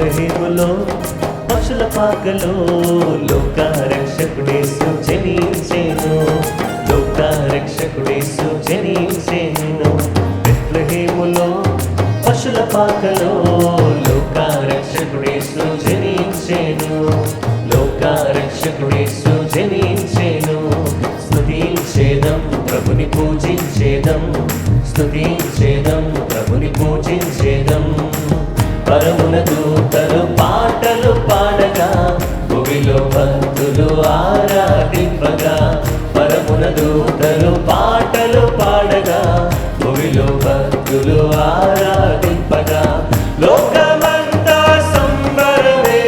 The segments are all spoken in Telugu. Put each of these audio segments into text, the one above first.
బెత్లెహేములో పశుల పాకలో లోకరక్షకుడేసు జనించెను. లోకరక్షకుడేసు జనించెను. బెత్లెహేములో పశుల పాకలో లోకరక్షకుడేసు జనించెను. లోకరక్షకుడేసు జనించెను. స్తుతించేదం ప్రభుని పూజించేదం. స్తుతించేదం ప్రభుని పూజించేదం. పరమున దూతలు పాటలు పాడగా భూమిలో భక్తులు ఆరాధింపగా. పరమున దూతలు పాటలు పాడగా భూమిలో భక్తులు ఆరాధింపగా. లోకమంతా సంబరమే,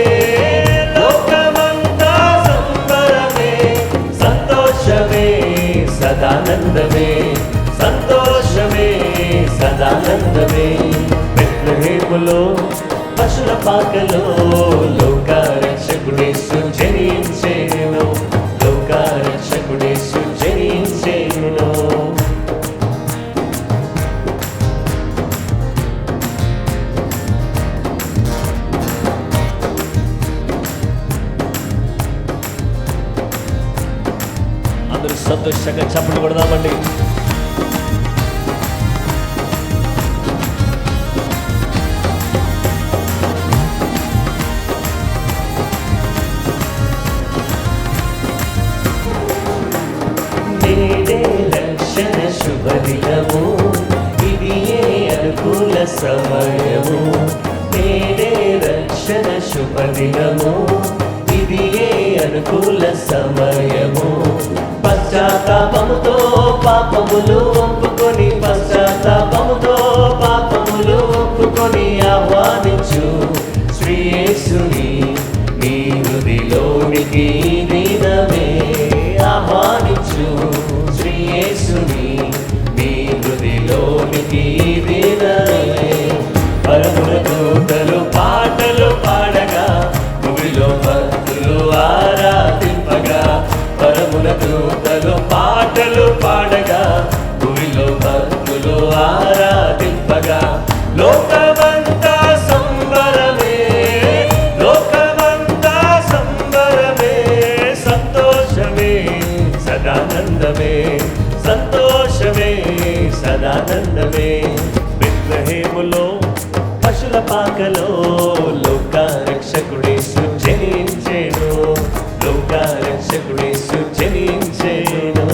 లోకమంతా సంబరమే. సంతోషమే సదానందమే, సంతోషమే సదానందమే. బెత్లెహేములో పశుల పాకలో లోకరక్షకుడేసు జనించెను. లోకరక్షకుడేసు జనించెను. అందరూ సంతోషంగా చప్పట్లు కొడదామండి. నేడే రక్షణ శుభదినము, ఇది ఏ అనుకూల సమయము. నేడే రక్షణ శుభదినము, ఇది ఏ అనుకూల సమయము. పశ్చాత్తాపముతో పాపములు ఒప్పుకొని, పశ్చాత్తాపముతో పాపములు ఒప్పుకొని ఆహ్వానించు శ్రీ యేసుని నీ హృదిలోనికి దినమే. ఆహ్వానించు శ్రీ యేసుని నీ హృదిలోనికి దినమే. పరమున దూతలు పాటలు పాడగా భూమిలో భక్తులు ఆరాధింపగా. పరమున దూతలు పాటలు పాడగా భూమిలో భక్తులు ఆరాధింపగా. లోకమంతా సంబరమే, లోకమంతా సంబరమే. సంతోషమే సదానందమే, సంతోషమే సదానందమే. బెత్లెహేములో పశుల పాకలో లోకరక్షకుడేసు జనించెను. లోకరక్షకుడేసు జనించెను.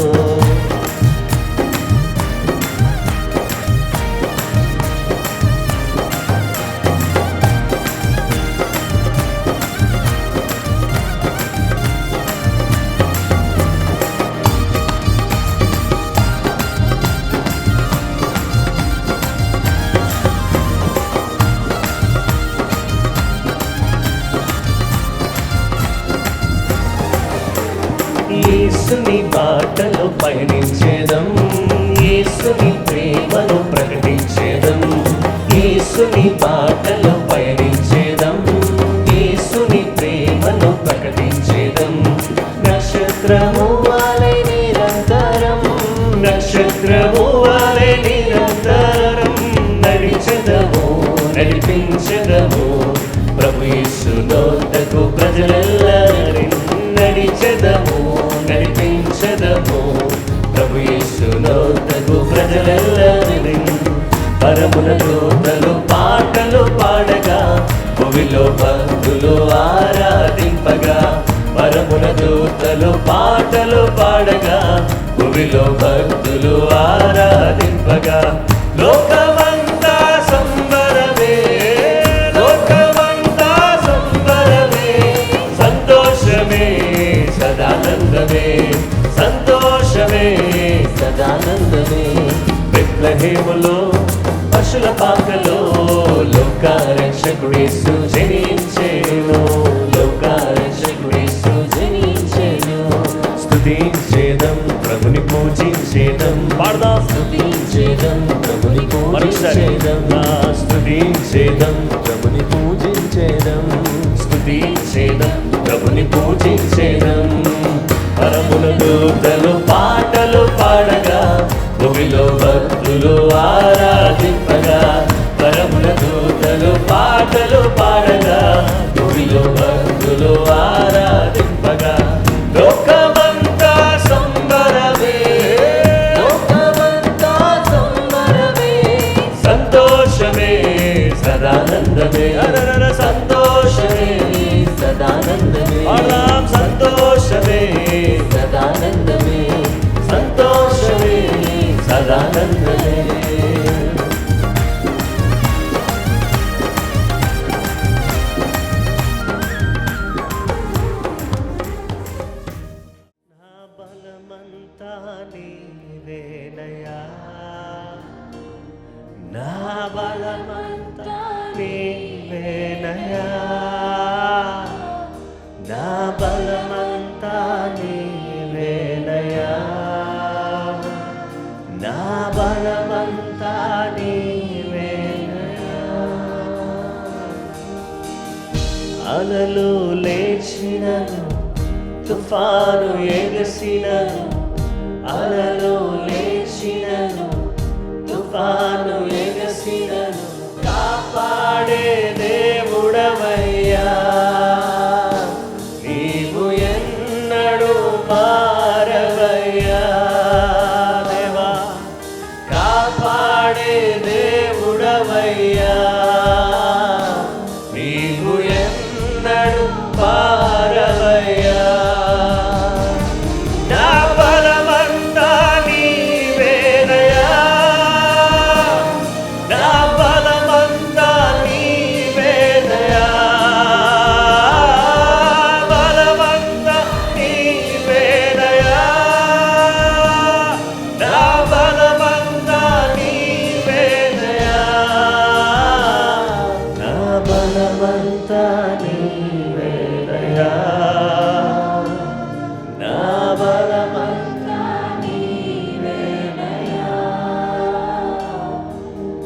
యేసుని బాటలో పయనించేదం, యేసుని ప్రేమను ప్రకటించేదం. యేసుని బాటలో పయనించేదం, యేసుని ప్రేమను ప్రకటించేదం. నక్షత్రము వాలే నిరంతరం, నక్షత్రము వాలే నిరంతరం. నడిచెదము నడిపించెదము ప్రభు యేసు నొద్దకు ప్రజలెల్లరిని. నడిచెదము నడిపించెదము ప్రభు యేసు నొద్దకు ప్రజలెల్లరిని. పరమున దూతలు పాటలు పాడగా భూమిలో భక్తులు ఆరాధింపగా. పరమున దూతలు పాటలు పాడగా భూమిలో భక్తులు ఆరాధింపగా. లోకమంతా సంబరమే, లోకమంతా సంబరమే. సంతోషమే సదానందమే, సంతోషమే సదానందమే. బెత్లెహేములో పశుల పాకలో లోకరక్షకుడేసు జనించెను. లోకరక్షకుడేసు జనించెను. స్తుతించేదం ప్రభుని పూజించేదం. పాడదాం. స్తుతించేదం ప్రభుని పూజించేదం. స్తుతించేదం ప్రభుని పూజించేదం. స్తుతించేదం ప్రభుని పూజించేదం. పరమున దూతలు పాటలు పాడగా భూమిలో భక్తులు ఆరాధింపగా. పరమున దూతలు పాటలు పాడగా సదానందమే అరర సంతోషమే సదానందమే పాడదాం సంతోషమే సదానందమే సంతోషమే సదానందమే నా బలమంతా నీవేనయా నా బలమంతా నీవేనయా నా బలమంతా నీవేనయా నా బలమంతా నీవేనయా అలలు లేచినను తుఫాను ఎగసినను అలలు లేచినను తుఫాను ఎగసినను కాపాడే దేవుడవయ్యా నీవు ఎన్నడూ మారవయ్యా దేవా కాపాడే దేవుడవయ్యా నీవు ఎన్నడూ మారవయ్యా నా బలమంతా నీవేనయా నా బలమంతా నీవేనయా బలమంతా నీవేనయా నా బలమంతా నీవేనయా నా బలమంతా నీవేనయా నా బలమంతా నీవేనయా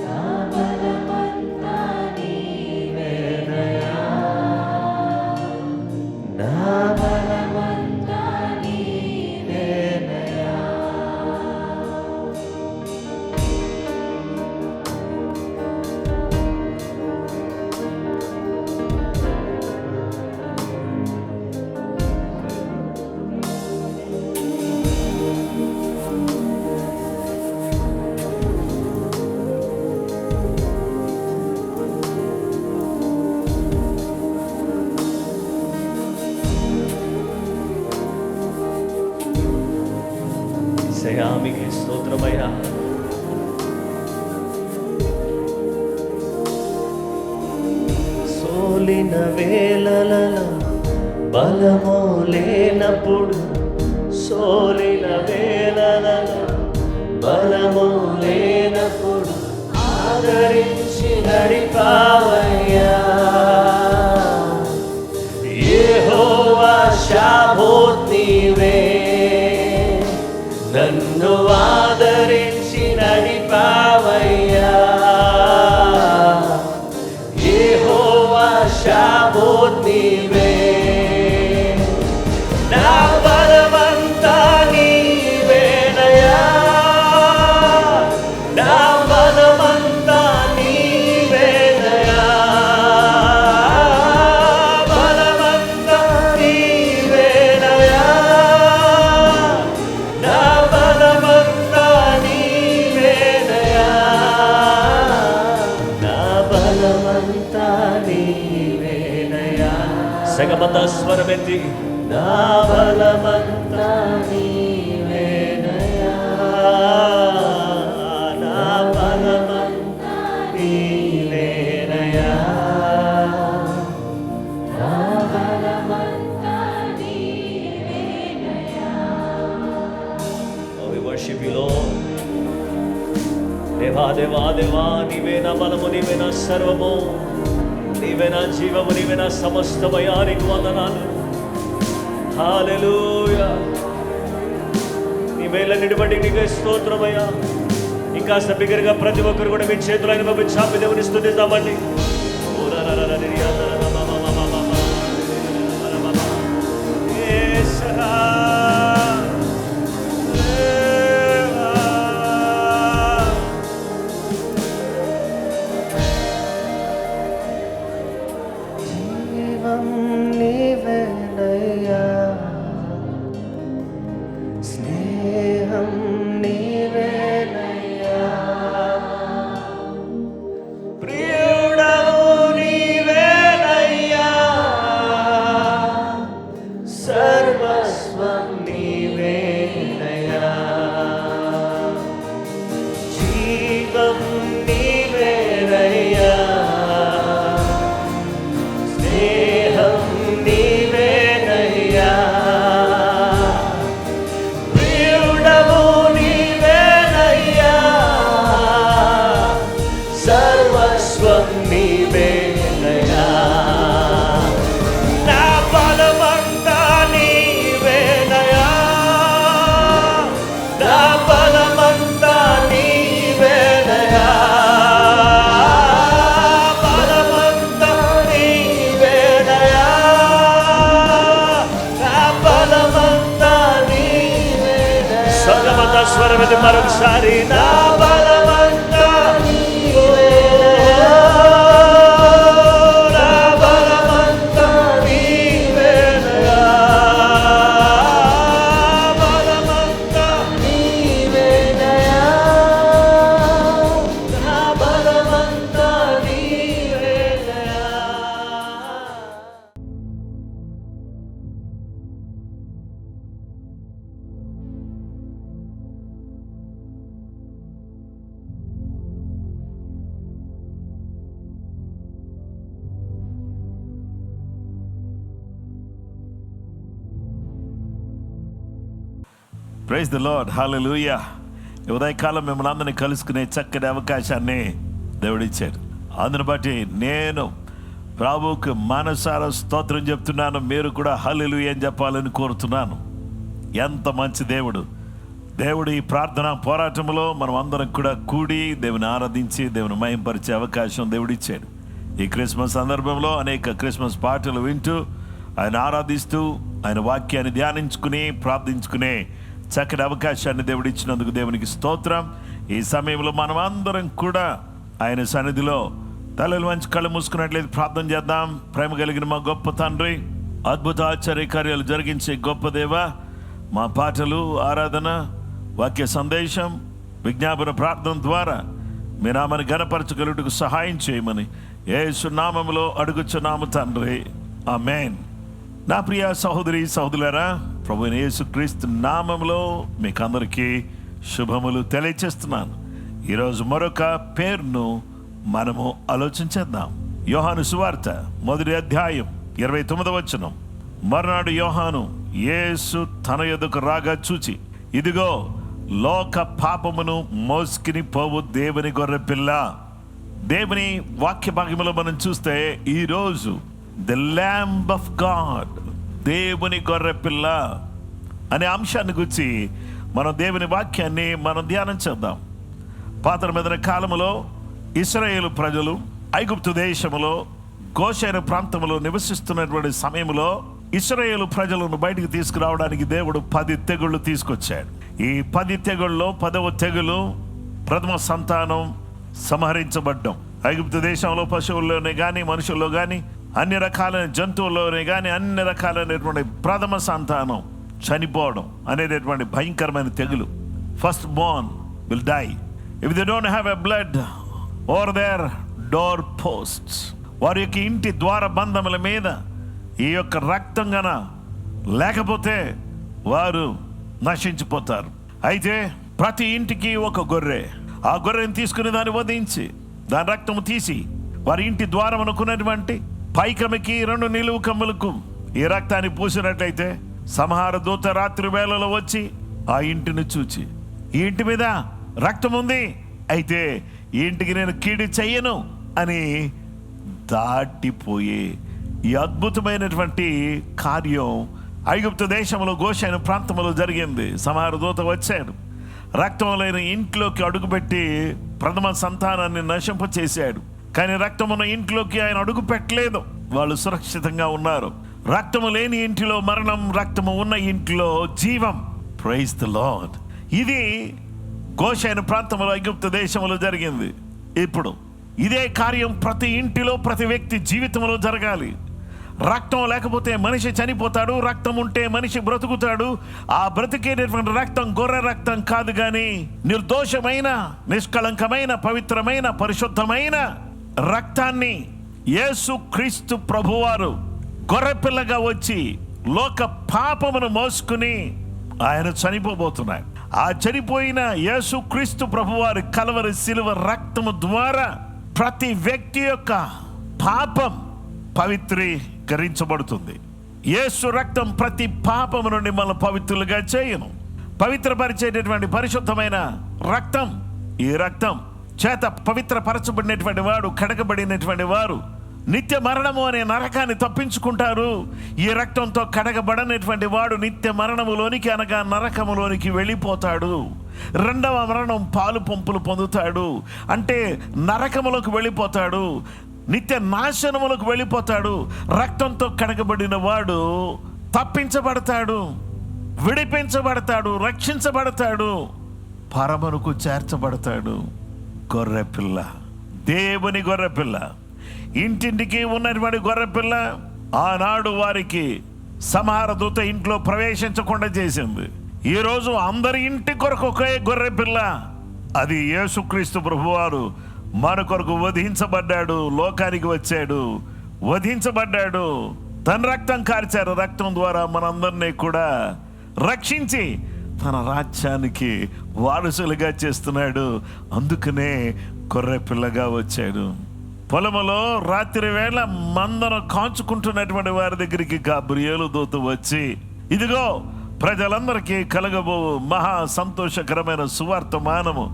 నా బలమంతా నీవేనయా నా బలమంతా నీవేనయా యేసయ్యామికి స్తోత్రమయ్యా సోలిన వేళలలో బలము లేనప్పుడు సోలిన వేళలలో బలము లేనప్పుడు ఆదరించి నడిపావయ్యా యెహోవా షాబోత్ నీవే నన్ను ఆదరించి నడిపావయ్యా యెహోవా షాబోత్ నీవే నా బలమంతా నీవేనయా నా బలమంతా నీవేనయా బలమంతా నీవేనయా నా బలమంతా నీవేనయా నా బలమంతా నీవేనయా సగమత స్వరమెత్తి నా బలమంతా నీవేనయా నా బలమంతా నీవేనయా నా బలమంతా నీవేనయా Oh, we worship you, Lord. దేవా దేవా దేవా నీవే నా బలము నీవే నా సర్వము నీవే నా జీవము నీవే నా సమస్తమయ్యా నీకు వందనాలు హల్లెలూయా నీ మేలన్నిటి బట్టి నీకే స్తోత్రమయ్యా ఇంకాస్త బిగ్గరగా ప్రతి ఒక్కరు కూడా మీ చేతులైన బాబు చాపి దేవుని స్తుతిద్దామండి ప్రియుడవు స్వరమెత్తి మరొకసారి నా బలమంతా ప్రైజ్ ది లార్డ్, హల్లెలూయా. ఉదయకాలం మిమ్మల్ని అందరినీ కలుసుకునే చక్కటి అవకాశాన్ని దేవుడిచ్చారు. అందుని బట్టి నేను ప్రభువుకు మనసారా స్తోత్రం చెప్తున్నాను. మీరు కూడా హల్లెలూయా అని చెప్పాలని కోరుతున్నాను. ఎంత మంచి దేవుడు ఈ ప్రార్థన పోరాటంలో మనం అందరం కూడా కూడి దేవుని ఆరాధించి దేవుని మహింపరిచే అవకాశం దేవుడిచ్చాడు. ఈ క్రిస్మస్ సందర్భంలో అనేక క్రిస్మస్ పాటలు వింటూ ఆయన ఆరాధిస్తూ ఆయన వాక్యాన్ని ధ్యానించుకుని ప్రార్థించుకునే చక్కటి అవకాశాన్ని దేవుడు ఇచ్చినందుకు దేవునికి స్తోత్రం. ఈ సమయంలో మనం అందరం కూడా ఆయన సన్నిధిలో తలలు వంచి కళ్ళు మూసుకున్నట్లయితే ప్రార్థన చేద్దాం. ప్రేమ కలిగిన మా గొప్ప తండ్రి, అద్భుత ఆశ్చర్య కార్యాలు జరిగించే గొప్ప దేవ, మా పాటలు, ఆరాధన, వాక్య సందేశం, విజ్ఞాపన ప్రార్థన ద్వారా మీ నామాన్ని ఘనపరచగలుగుటకు సహాయం చేయమని యేసు నామములో అడుగుచున్నాము తండ్రి, ఆమేన్. నా ప్రియ సహోదరి సహోదరులారా, ప్రభువైన యేసుక్రీస్తు నామములో మీకు అందరికీ శుభములు తెలియచేస్తున్నాను. ఈరోజు మరొక పేరును మనము ఆలోచించేద్దాం. యోహాను సువార్త 1వ అధ్యాయం 29వ వచనం. మర్నాడు యోహాను యేసు తన యొద్దకు రాగా చూచి, ఇదిగో లోక పాపమును మోసుకుని పోవు దేవుని గొర్రెపిల్ల. దేవుని వాక్య భాగంలో మనం చూస్తే ఈరోజు ది ల్యాంబ్ ఆఫ్ గాడ్, దేవుని గొర్రెపిల్ల అనే అంశాన్ని గురించి మనం దేవుని వాక్యాన్ని మనం ధ్యానం చేద్దాం. పాత నిబంధన కాలములో ఇశ్రాయేలు ప్రజలు ఐగుప్తు దేశములో గోషేను ప్రాంతంలో నివసిస్తున్నటువంటి సమయంలో ఇశ్రాయేలు ప్రజలను బయటికి తీసుకురావడానికి దేవుడు 10 తెగుళ్ళు తీసుకొచ్చాడు. ఈ 10 తెగుళ్ళలో 10వ తెగులు ప్రథమ సంతానం సంహరించబడ్డం. ఐగుప్తు దేశంలో పశువుల్లోనే కానీ మనుషుల్లో కానీ అన్ని రకాలైన జంతువుల్లోనే కానీ అన్ని రకాలైనటువంటి ప్రథమ సంతానం చనిపోవడం అనేటటువంటి భయంకరమైన తెగులు. First born will die if they don't have a blood over their door posts. వారి యొక్క ఇంటి ద్వార బంధముల మీద ఈ యొక్క రక్తం గన లేకపోతే వారు నశించిపోతారు. అయితే ప్రతి ఇంటికి ఒక గొర్రె, ఆ గొర్రెని తీసుకుని దాన్ని వధించి దాని రక్తము తీసి వారి ఇంటి ద్వారం అనుకున్నటువంటి పైకమికి 2 నిలువు కమ్ములకు ఈ రక్తాన్ని పూసినట్లయితే సంహార దూత రాత్రి వేళలో వచ్చి ఆ ఇంటిని చూచి, ఈ ఇంటి మీద రక్తం ఉంది, అయితే ఈ ఇంటికి నేను కీడు చెయ్యను అని దాటిపోయే ఈ అద్భుతమైనటువంటి కార్యం ఐగుప్తు దేశంలో గోషేను ప్రాంతంలో జరిగింది. సంహార దూత వచ్చాడు, రక్తం లేని ఇంట్లోకి అడుగుపెట్టి ప్రథమ సంతానాన్ని నశింపచేశాడు. కానీ రక్తమున్న ఇంట్లోకి ఆయన అడుగు పెట్టలేదు, వాళ్ళు సురక్షితంగా ఉన్నారు. రక్తము లేని ఇంటిలో మరణం, రక్తము ఉన్న ఇంటిలో జీవం. Praise the lord. ఇది గోషేను ప్రాంతంలో ఐగుప్తు దేశంలో జరిగింది. ఇప్పుడు ఇదే కార్యం ప్రతి ఇంటిలో ప్రతి వ్యక్తి జీవితంలో జరగాలి. రక్తం లేకపోతే మనిషి చనిపోతాడు, రక్తం ఉంటే మనిషి బ్రతుకుతాడు. ఆ బ్రతికేటటువంటి రక్తం గొర్రె రక్తం కాదు, కానీ నిర్దోషమైన, నిష్కళంకమైన, పవిత్రమైన, పరిశుద్ధమైన రక్తాన్ని యేసు క్రీస్తు ప్రభువారు గొర్రెపిల్లగా వచ్చి లోక పాపమును మోసుకుని ఆయన చనిపోబోతున్నాడు. ఆ చనిపోయిన యేసు క్రీస్తు ప్రభువారి కలవరి శిలువ రక్తము ద్వారా ప్రతి వ్యక్తి యొక్క పాపం పవిత్రీకరించబడుతుంది. యేసు రక్తం ప్రతి పాపము నుండి మనల్ని పవిత్రులుగా చేయను. పవిత్రపరిచేటటువంటి పరిశుద్ధమైన రక్తం. ఈ రక్తం చేత పవిత్రపరచబడినటువంటి వాడు, కడగబడినటువంటి వారు నిత్య మరణము అనే నరకాన్ని తప్పించుకుంటారు. ఈ రక్తంతో కడగబడనటువంటి వాడు నిత్య మరణములోనికి అనగా నరకములోనికి వెళ్ళిపోతాడు. రెండవ మరణం పాలు పంపులు పొందుతాడు, అంటే నరకములకు వెళ్ళిపోతాడు, నిత్య నాశనములకు వెళ్ళిపోతాడు. రక్తంతో కడగబడిన వాడు తప్పించబడతాడు, విడిపించబడతాడు, రక్షించబడతాడు. పరమునకు చేర్చబడతాడు. గొర్రెపిల్ల, దేవుని గొర్రెపిల్ల, ఇంటింటికి ఉన్నటువంటి గొర్రెపిల్ల ఆనాడు వారికి సంహార దూత ఇంట్లో ప్రవేశించకుండా చేసింది. ఈరోజు అందరి ఇంటి కొరకు ఒకే గొర్రెపిల్ల, అది యేసుక్రీస్తు ప్రభువారు మన కొరకు వధించబడ్డాడు, లోకానికి వచ్చాడు, వధించబడ్డాడు, తన రక్తం కార్చారు. రక్తం ద్వారా మనందరినీ కూడా రక్షించి తన రాజ్యానికి వారసులుగా చేస్తున్నాడు. అందుకనే గొర్రె పిల్లగా వచ్చాడు. పొలములో రాత్రి వేళ మందను కాచుకుంటున్నటువంటి వారి దగ్గరికి గాబ్రియేలు దూత వచ్చి, ఇదిగో ప్రజలందరికీ కలగబో మహా సంతోషకరమైన సువార్తమానము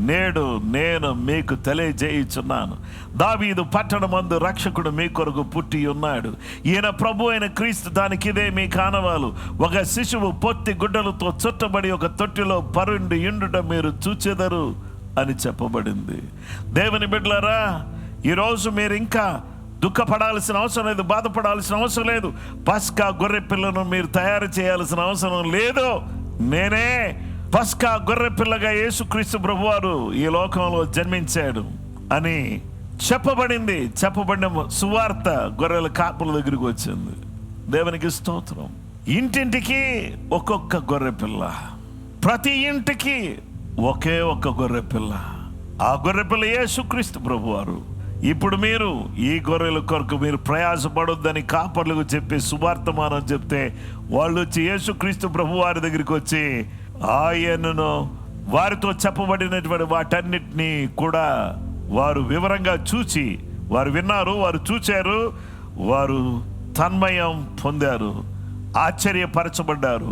నేడు నేను మీకు తెలియజేయుచున్నాను. దావీదు పట్టణమందు రక్షకుడు మీ కొరకు పుట్టి ఉన్నాడు. ఈయన ప్రభు అయిన క్రీస్తు. దానికిదే మీ కానవాలు. ఒక శిశువు పొత్తి గుడ్డలతో చుట్టబడి ఒక తొట్టిలో పరుండి ఇండుట మీరు చూచెదరు అని చెప్పబడింది. దేవుని బిడ్డలారా, ఈరోజు మీరు ఇంకా దుఃఖపడాల్సిన అవసరం లేదు, బాధపడాల్సిన అవసరం లేదు. పస్కా గొర్రె పిల్లను మీరు తయారు చేయాల్సిన అవసరం లేదు. నేనే పస్కా గొర్రె పిల్లగా యేసుక్రీస్తు ప్రభువారు ఈ లోకంలో జన్మించాడు అని చెప్పబడింది. చెప్పబడిన సువార్త గొర్రెల కాపుల దగ్గరికి వచ్చింది. దేవునికి స్తోత్రం. ఇంటింటికి ఒక్కొక్క గొర్రె పిల్ల, ప్రతి ఇంటికి ఒకే ఒక్క గొర్రె పిల్ల. ఆ గొర్రె పిల్ల యేసుక్రీస్తు ప్రభువారు. ఇప్పుడు మీరు ఈ గొర్రెల కొరకు మీరు ప్రయాసపడొద్దని కాపర్లకు చెప్పి సువార్తమానం చెప్తే వాళ్ళు వచ్చి యేసుక్రీస్తు ప్రభువారి దగ్గరికి వచ్చి ఆయనను వారితో చెప్పబడినటువంటి వాటన్నిటినీ కూడా వారు వివరంగా చూచి, వారు విన్నారు, వారు చూచారు, వారు తన్మయం పొందారు, ఆశ్చర్యపరచబడ్డారు.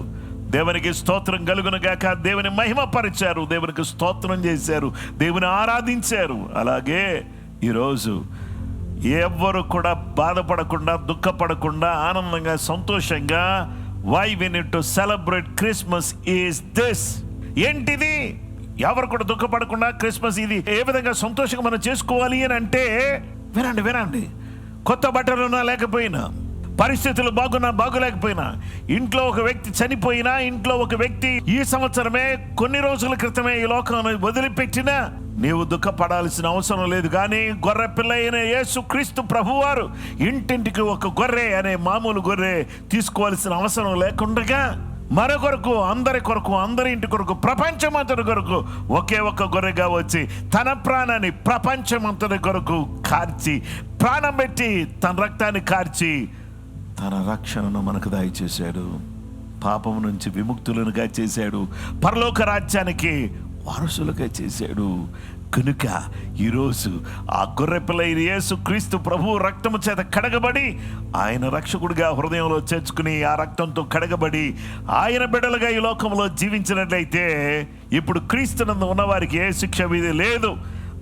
దేవునికి స్తోత్రం కలుగును గాక. దేవుని మహిమపరిచారు, దేవునికి స్తోత్రం చేశారు, దేవుని ఆరాధించారు. అలాగే ఈరోజు ఎవ్వరు కూడా బాధపడకుండా, దుఃఖపడకుండా, ఆనందంగా, సంతోషంగా, why we need to celebrate Christmas is this. ఏంటిది? ఎవరు కూడా దుఃఖపడకుండా క్రిస్మస్ ఇది ఏ విధంగా సంతోషంగా మనం చేసుకోవాలి అని అంటే, వినండి. కొత్త బట్టలున్నా లేకపోయినా, పరిస్థితులు బాగున్నా బాగులేకపోయినా, ఇంట్లో ఒక వ్యక్తి చనిపోయినా, ఇంట్లో ఒక వ్యక్తి ఈ సంవత్సరమే కొన్ని రోజుల క్రితమే ఈ లోకాన్ని వదిలిపెట్టినా నీవు దుఃఖపడాల్సిన అవసరం లేదు. కానీ గొర్రె పిల్ల అయిన యేసుక్రీస్తు ప్రభువారు ఇంటింటికి ఒక గొర్రె అనే మామూలు గొర్రె తీసుకోవాల్సిన అవసరం లేకుండా మన కొరకు, అందరి కొరకు, అందరి ఇంటి కొరకు, ప్రపంచమంతటి కొరకు ఒకే ఒక్క గొర్రెగా వచ్చి తన ప్రాణాన్ని ప్రపంచమంతటి కొరకు కార్చి, ప్రాణం పెట్టి తన రక్తాన్ని కార్చి తన రక్షణను మనకు దయచేశాడు. పాపం నుంచి విముక్తులనుగా చేశాడు. పరలోక రాజ్యానికి వారసులుగా చేశాడు. కనుక ఈరోజు ఆ గొర్రెపిల్ల యేసుక్రీస్తు ప్రభు రక్తము చేత కడగబడి, ఆయన రక్షకుడిగా హృదయంలో చేర్చుకుని ఆ రక్తంతో కడగబడి ఆయన బిడ్డలుగా ఈ లోకంలో జీవించినట్లయితే ఇప్పుడు క్రీస్తునందు ఉన్నవారికి ఏ శిక్ష విధి లేదు.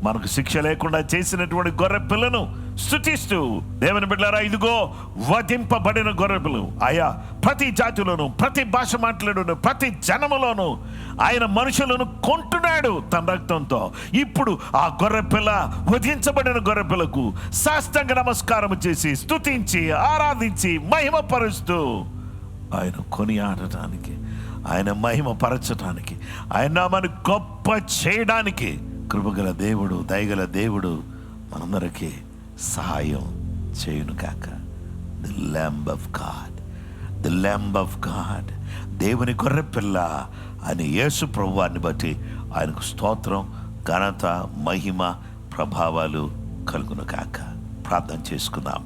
మనకు శిక్ష లేకుండా చేసినటువంటి గొర్రె పిల్లను స్తుతిస్తూ, దేవుని బిడ్డలారా, ఇదిగో వధింపబడిన గొర్రె పిల్లలు. ఆయా ప్రతి జాతిలోను, ప్రతి భాష మాట్లాడును, ప్రతి జనములోను ఆయన మనుషులను కొంటున్నాడు తన రక్తంతో. ఇప్పుడు ఆ గొర్రె పిల్ల, వధించబడిన గొర్రె పిల్లకు సాష్టాంగ నమస్కారం చేసి, స్తుతించి, ఆరాధించి, మహిమపరుస్తూ ఆయన కొనియాడటానికి, ఆయన మహిమపరచడానికి, ఆయన నామాన్ని గొప్ప చేయడానికి కృపగల దేవుడు, దయగల దేవుడు మనందరికీ సహాయం చేయును కాక. The lamb of God, the lamb of God, దేవుని గొర్రెపిల్ల అని యేసు ప్రభువాన్ని బట్టి ఆయనకు స్తోత్రం, ఘనత, మహిమ, ప్రభావాలు కలుగును కాక. ప్రార్థన చేసుకుందాం.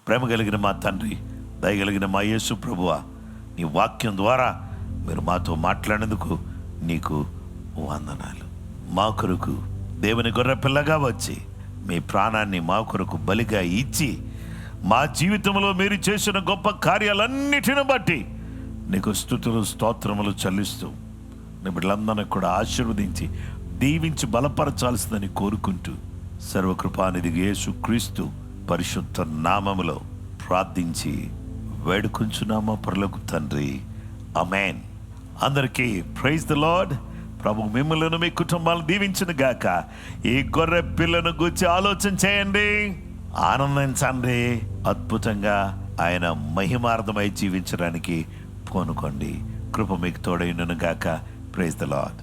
ప్రేమ కలిగిన మా తండ్రి, దయగలిగిన మా యేసు ప్రభువా, నీ వాక్యం ద్వారా మీరు మాతో మాట్లాడేందుకు నీకు వందనాలు. మా కొరకు దేవుని గొర్రెపిల్లగా వచ్చి మీ ప్రాణాన్ని మా కొరకు బలిగా ఇచ్చి మా జీవితంలో మీరు చేసిన గొప్ప కార్యాలన్నిటిని బట్టి నీకు స్తుతులు, స్తోత్రములు చెల్లిస్తూ నీ బిడ్డలందరినీ కూడా ఆశీర్వదించి దీవించి బలపరచాల్సిందని కోరుకుంటూ సర్వకృపానిధి యేసు క్రీస్తు పరిశుద్ధ నామములో ప్రార్థించి వేడుకుంటున్నామా పరలోక తండ్రి. ఆమేన్, అందరికీ ప్రైజ్ ద లార్డ్. ప్రభు మిమ్మల్ని మీ కుటుంబాలను దీవించును గాక. ఈ గొర్రె పిల్లను గురించి ఆలోచన చేయండి, ఆనందించండి. అద్భుతంగా ఆయన మహిమార్థమై జీవించడానికి పూనుకోండి. కృప మీకు తోడైనను గాక. Praise the lord.